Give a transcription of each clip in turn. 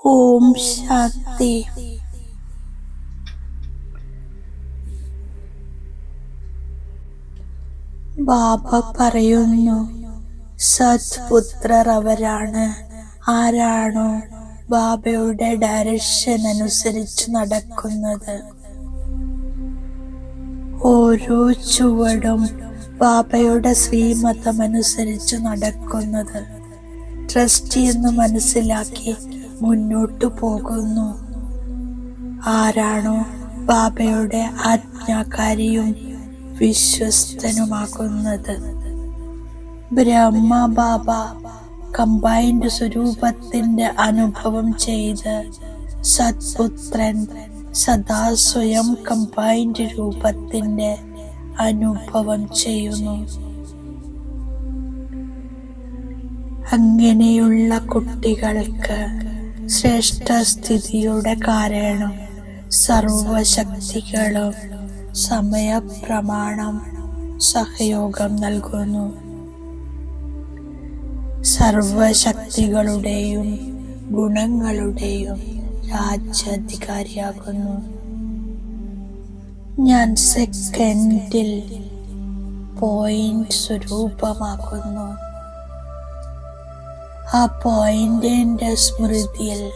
ഓം ശാന്തി. ബാബ പറയുന്നു, സത്പുത്രർ അവരാണ്. ആരാണോ ബാബയുടെ ഡയറക്ഷൻ അനുസരിച്ച് നടക്കുന്നത്, ഓരോ ചുവടും ബാബയുടെ ശ്രീമതം അനുസരിച്ച് നടക്കുന്നത്, ട്രസ്റ്റി എന്ന് മനസ്സിലാക്കി മുന്നോട്ടു പോകുന്നു. ആരാണോ ബാബയുടെ ആജ്ഞാകാരിയും വിശ്വസ്തനുമാകുന്നത്. ബ്രഹ്മ ബാബ കമ്പൈൻഡ് സ്വരൂപത്തിന്റെ അനുഭവം ചെയ്ത് സത്പുത്രൻ സദാ സ്വയം കമ്പൈൻഡ് രൂപത്തിന്റെ അനുഭവം ചെയ്യുന്നു. അങ്ങനെയുള്ള കുട്ടികൾക്ക് ശ്രേഷ്ഠസ്ഥിതിയുടെ കാരണം സർവശക്തികളും സമയപ്രമാണം സഹയോഗം നൽകുന്നു. സർവശക്തികളുടെയും ഗുണങ്ങളുടെയും രാജ്യാധികാരിയാകുന്നു. ഞാൻ സെക്കൻഡിൽ പോയിന്റ് സ്വരൂപമാകുന്നു. ആ പോയിന്റിന്റെ സ്മൃതിയിൽ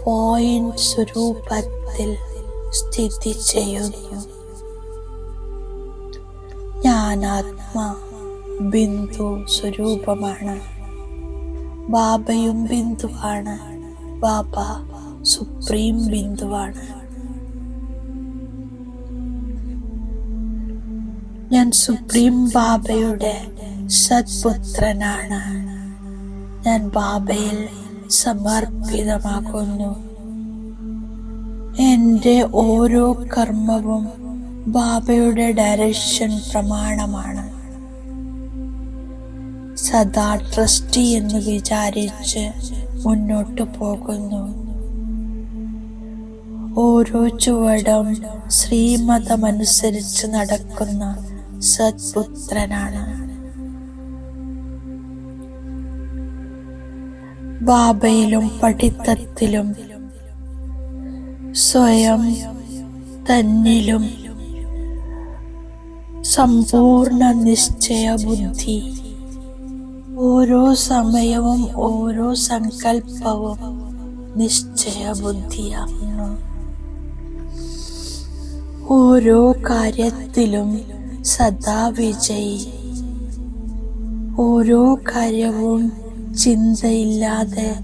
പോയിന്റ് സ്വരൂപത്തിൽ സ്ഥിതി ചെയ്യുന്നു. ഞാൻ ആത്മാ ബിന്ദു സ്വരൂപമാണ്. ബാബയും ബിന്ദുവാണ്. ബാബ സുപ്രീം ബിന്ദുവാണ്. ഞാൻ സുപ്രീം ബാബയുടെ സത്പുത്രനാണ്. ഞാൻ ബാബയിൽ സമർപ്പിതമാകുന്നു. എൻ്റെ ഓരോ കർമ്മവും ബാബയുടെ ഡയറക്ഷൻ പ്രമാണമാണ്. സദാ ട്രസ്റ്റി എന്ന് വിചാരിച്ച് മുന്നോട്ടു പോകുന്നു. ഓരോ ചുവടും ശ്രീമതമനുസരിച്ച് നടക്കുന്ന സത്പുത്രനാണ്. ബാബയിലും പഠിത്തത്തിലും സ്വയം തന്നിലും സമ്പൂർണ്ണ നിശ്ചയ ബുദ്ധി. ഓരോ സമയവും ഓരോ സങ്കല്പവും നിശ്ചയ ബുദ്ധിയാകുന്നു. ഓരോ കാര്യത്തിലും സദാ വിജയി. ഓരോ കാര്യവും ചിന്തയില്ലാതെ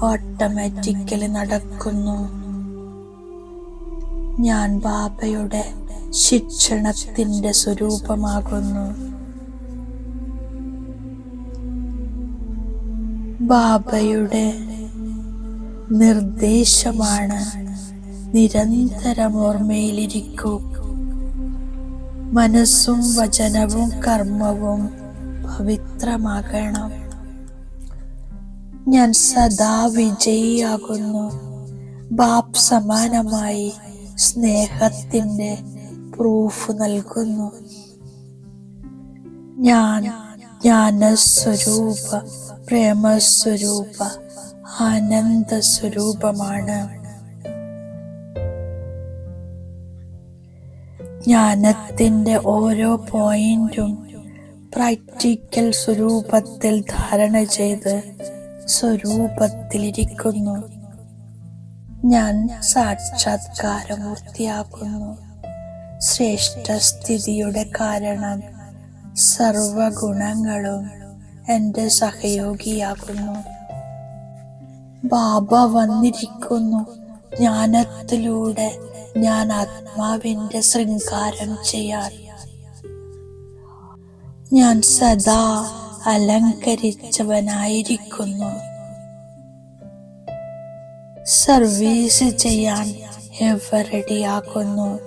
ഓട്ടോമാറ്റിക്കലി നടക്കുന്നു. ഞാൻ ബാബയുടെ ശിക്ഷണത്തിന്റെ സ്വരൂപമാകുന്നു. ബാബയുടെ നിർദ്ദേശമാണ് നിരന്തരം ഓർമ്മയിലിരിക്കൂ. മനസ്സും വചനവും കർമ്മവും പവിത്രമാകണം. ഞാൻ സദാ വിജയിയാകുന്നു. ബാബ് സമാനമായി സ്നേഹത്തിന്റെ പ്രൂഫ് നൽകുന്നു. ഞാൻ ജ്ഞാനസ്വരൂപ, പ്രേമസ്വരൂപ, ആനന്ദസ്വരൂപമാണ്. ജ്ഞാനത്തിന്റെ ഓരോ പോയിന്റും പ്രാക്ടിക്കൽ സ്വരൂപത്തിൽ ധാരണ ചെയ്ത് സ്വരൂപത്തിലിരിക്കുന്നു. ഞാൻ സാക്ഷാത്കാരമൂർത്തിയാക്കുന്നു. ശ്രേഷ്ഠസ്ഥിതിയുടെ കാരണം സർവഗുണങ്ങളും എൻ്റെ സഹയോഗിയാകുന്നു. ബാബ വന്നിരിക്കുന്നു. ജ്ഞാനത്തിലൂടെ ഞാൻ ആത്മാവിൻ്റെ ശൃംഗാരം ചെയ്യാൻ. ഞാൻ സദാ അലങ്കരിച്ചവനായിരിക്കുന്നു. സർവീസ് ചെയ്യാൻ എവറെഡിയാക്കുന്നു.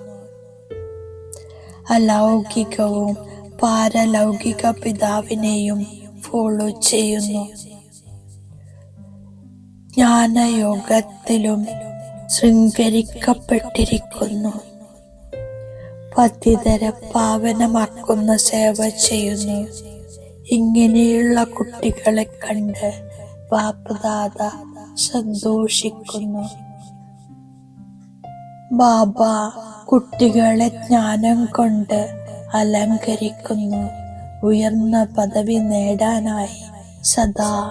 അലൗകികവും പാരലൗകിക പിതാവിനെയും ഫോളോ ചെയ്യുന്നു. ജ്ഞാനയോഗത്തിലും ശൃംഗരിക്കപ്പെട്ടിരിക്കുന്നു. പതിതരെ പാവനമാക്കുന്ന സേവ ചെയ്യുന്നു. ഇങ്ങനെയുള്ള കുട്ടികളെ കണ്ട് ബാപ്ദാദ സന്തോഷിക്കുന്നു. ബാബ കുട്ടികളെ ജ്ഞാനം കൊണ്ട് അലങ്കരിക്കുന്നു. ഉയർന്ന പദവി നേടാനായി സദാ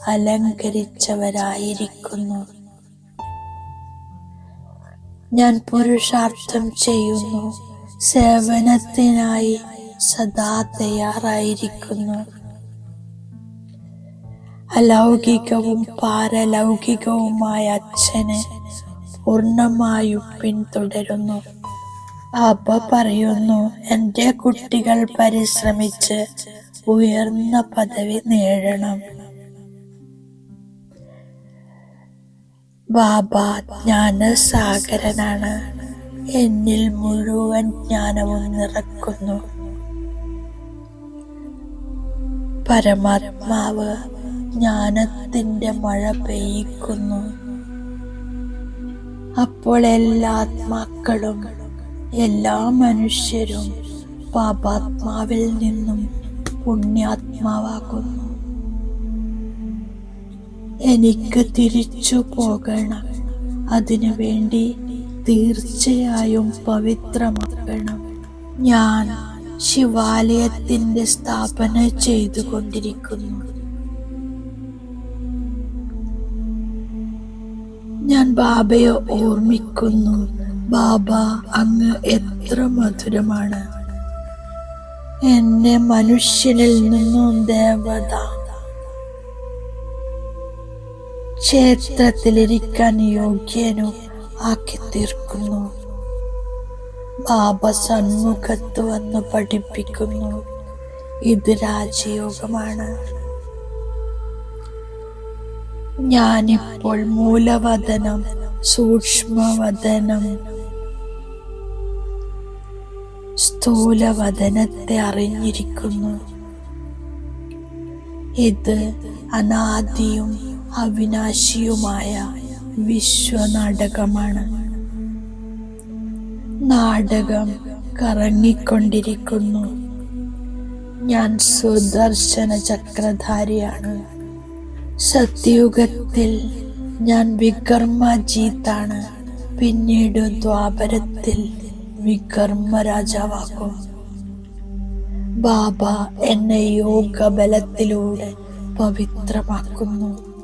അലങ്കരിച്ചവരായിരിക്കുന്നു. ഞാൻ പുരുഷാർത്ഥം ചെയ്യുന്നു. സേവനത്തിനായി സദാ തയ്യാറായിരിക്കുന്നു. അലൗകികവും പാരലൗകികവുമായ അച്ഛനെ പൂർണ്ണമായും പിന്തുടരുന്നു. ബാബ പറയുന്നു, എൻ്റെ കുട്ടികൾ പരിശ്രമിച്ച് ഉയർന്ന പദവി നേടണം. ബാബ ജ്ഞാനസാഗരനാണ്. എന്നിൽ മുഴുവൻ ജ്ഞാനവും നിറക്കുന്നു. പരമാത്മാവ് ജ്ഞാനത്തിന്റെ മഴ പെയ്യിക്കുന്നു. അപ്പോൾ എല്ലാ ആത്മാക്കളും എല്ലാ മനുഷ്യരും പാപാത്മാവിൽ നിന്നും പുണ്യാത്മാവാകുന്നു. എനിക്ക് തിരിച്ചു പോകണം. അതിനുവേണ്ടി തീർച്ചയായും പവിത്രമാക്കണം. ഞാൻ ശിവാലയത്തിന്റെ സ്ഥാപന ചെയ്തുകൊണ്ടിരിക്കുന്നു. ഞാൻ ബാബയെ ഓർമ്മിക്കുന്നു. ബാബ, അങ്ങ് എത്ര മധുരമാണ്. എന്നെ മനുഷ്യനിൽ നിന്നും ദേവത ക്ഷേത്രത്തിലിരിക്കാൻ യോഗ്യനും ആക്കി തീർക്കുന്നു. ബാബ സന്മുഖത്ത് വന്ന് പഠിപ്പിക്കുന്നു. ഇത് രാജയോഗമാണ്. ഞാനിപ്പോൾ മൂലവദനം, സൂക്ഷ്മവദനം, സ്ഥൂലവദനത്തെ അറിഞ്ഞിരിക്കുന്നു. ഇത് അനാദിയും അവിനാശിയുമായ വിശ്വനാടകമാണ്. നാടകം കറങ്ങിക്കൊണ്ടിരിക്കുന്നു. ഞാൻ സുദർശന ചക്രധാരിയാണ്. സത്യയുഗത്തിൽ ഞാൻ വികർമ്മജീത്താണ്. പിന്നീട് ദ്വാപരത്തിൽ വികർമ്മ രാജാവാകും. ബാബ എന്നെ യോഗബലത്തിലൂടെ പവിത്രമാക്കുന്നു.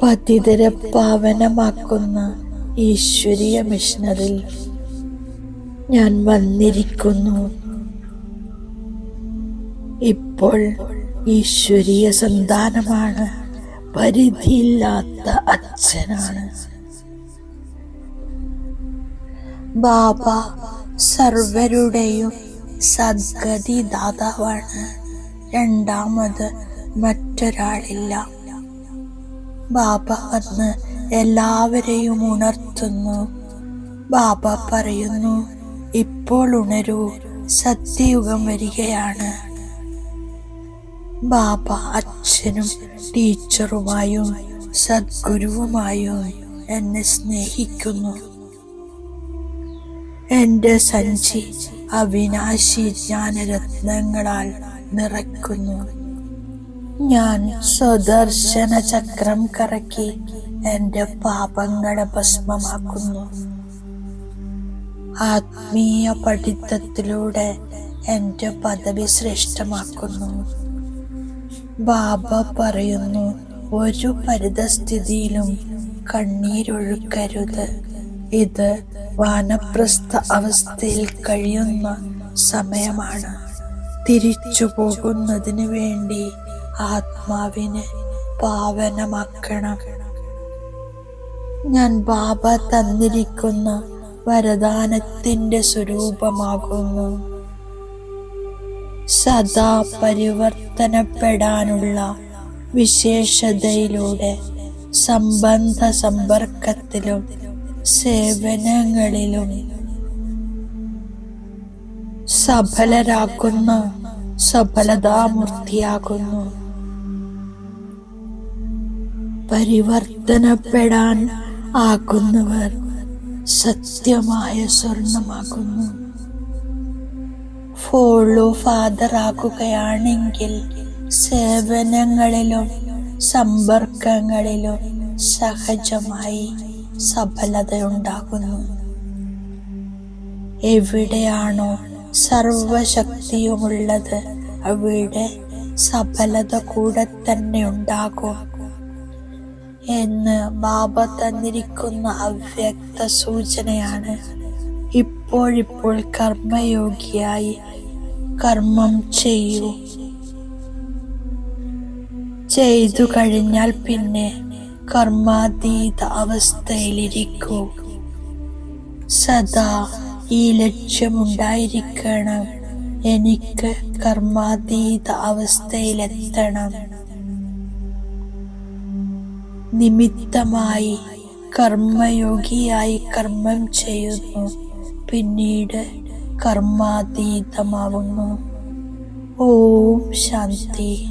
പതിതരെ പാവനമാക്കുന്ന ഈശ്വരീയ മിഷനറിൽ ഞാൻ വന്നിരിക്കുന്നു. ഇപ്പോൾ ഈശ്വരീയ സന്താനമാണ്. പരിധിയില്ലാത്ത അച്ഛനാണ്. ബാബ സർവരുടെയും സദ്ഗതി ദാതാവാണ്. രണ്ടാമത് മറ്റൊരാളില്ല. ബാബ വന്ന് എല്ലാവരെയും ഉണർത്തുന്നു. ബാബ പറയുന്നു, ഇപ്പോൾ ഉണരൂ, സത്യയുഗം വരികയാണ്. ബാബ അച്ഛനും ടീച്ചറുമായും സദ്ഗുരുവുമായും എന്നെ സ്നേഹിക്കുന്നു. എന്റെ സഞ്ചി അവിനാശി ജ്ഞാനരത്നങ്ങളാൽ നിറയ്ക്കുന്നു. ഞാൻ സ്വദർശന ചക്രം കറക്കി എന്റെ പാപങ്ങളെ ഭസ്മമാക്കുന്നു. ആത്മീയ പഠിത്തത്തിലൂടെ എന്റെ പദവി ശ്രേഷ്ഠമാക്കുന്നു. ബാബ പറയുന്നു, ഒരു പരിതസ്ഥിതിയിലും കണ്ണീരൊഴുക്കരുത്. ഇത് വാനപ്രസ്ഥ അവസ്ഥയിൽ കഴിയുന്ന സമയമാണ്. തിരിച്ചു പോകുന്നതിന് വേണ്ടി ആത്മാവിനെ പാവനമാക്കണം. ഞാൻ ബാബ തന്നിരിക്കുന്ന വരദാനത്തിന്റെ സ്വരൂപമാകുന്നു. സദാ പരിവർത്തനപ്പെടാനുള്ള വിശേഷതയിലൂടെ സംബന്ധ സമ്പർക്കത്തിലും സേവനങ്ങളിലും സഫലരാക്കുന്ന സഫലതാമൂർത്തിയാകുന്നു. പരിവർത്തനപ്പെടാൻ ആകുന്നവർ സത്യമായ സ്വർണമാകുന്നു. ഫോളോ ഫാദർ ആകുകയാണെങ്കിൽ സേവനങ്ങളിലും സമ്പർക്കങ്ങളിലും സഹജമായി സഫലതയുണ്ടാകുന്നു. എവിടെയാണോ സർവശക്തിയുമുള്ളത് അവിടെ സഫലത കൂടെ തന്നെ ഉണ്ടാകും എന്ന് ബാബ തന്നിരിക്കുന്ന അവ്യക്ത സൂചനയാണ്. ഇപ്പോഴിപ്പോൾ കർമ്മയോഗിയായി കർമ്മം ചെയ്യൂ. ചെയ്തു കഴിഞ്ഞാൽ പിന്നെ കർമാതീത അവസ്ഥയിലിരിക്കൂ. സദാ ഈ ലക്ഷ്യമുണ്ടായിരിക്കണം, എനിക്ക് കർമാതീത അവസ്ഥയിലെത്തണം. നിമിത്തമായി കർമ്മയോഗിയായി കർമ്മം ചെയ്യുന്നു, പിന്നീട് കർമാതീതമാവുന്നു. ഓം ശാന്തി.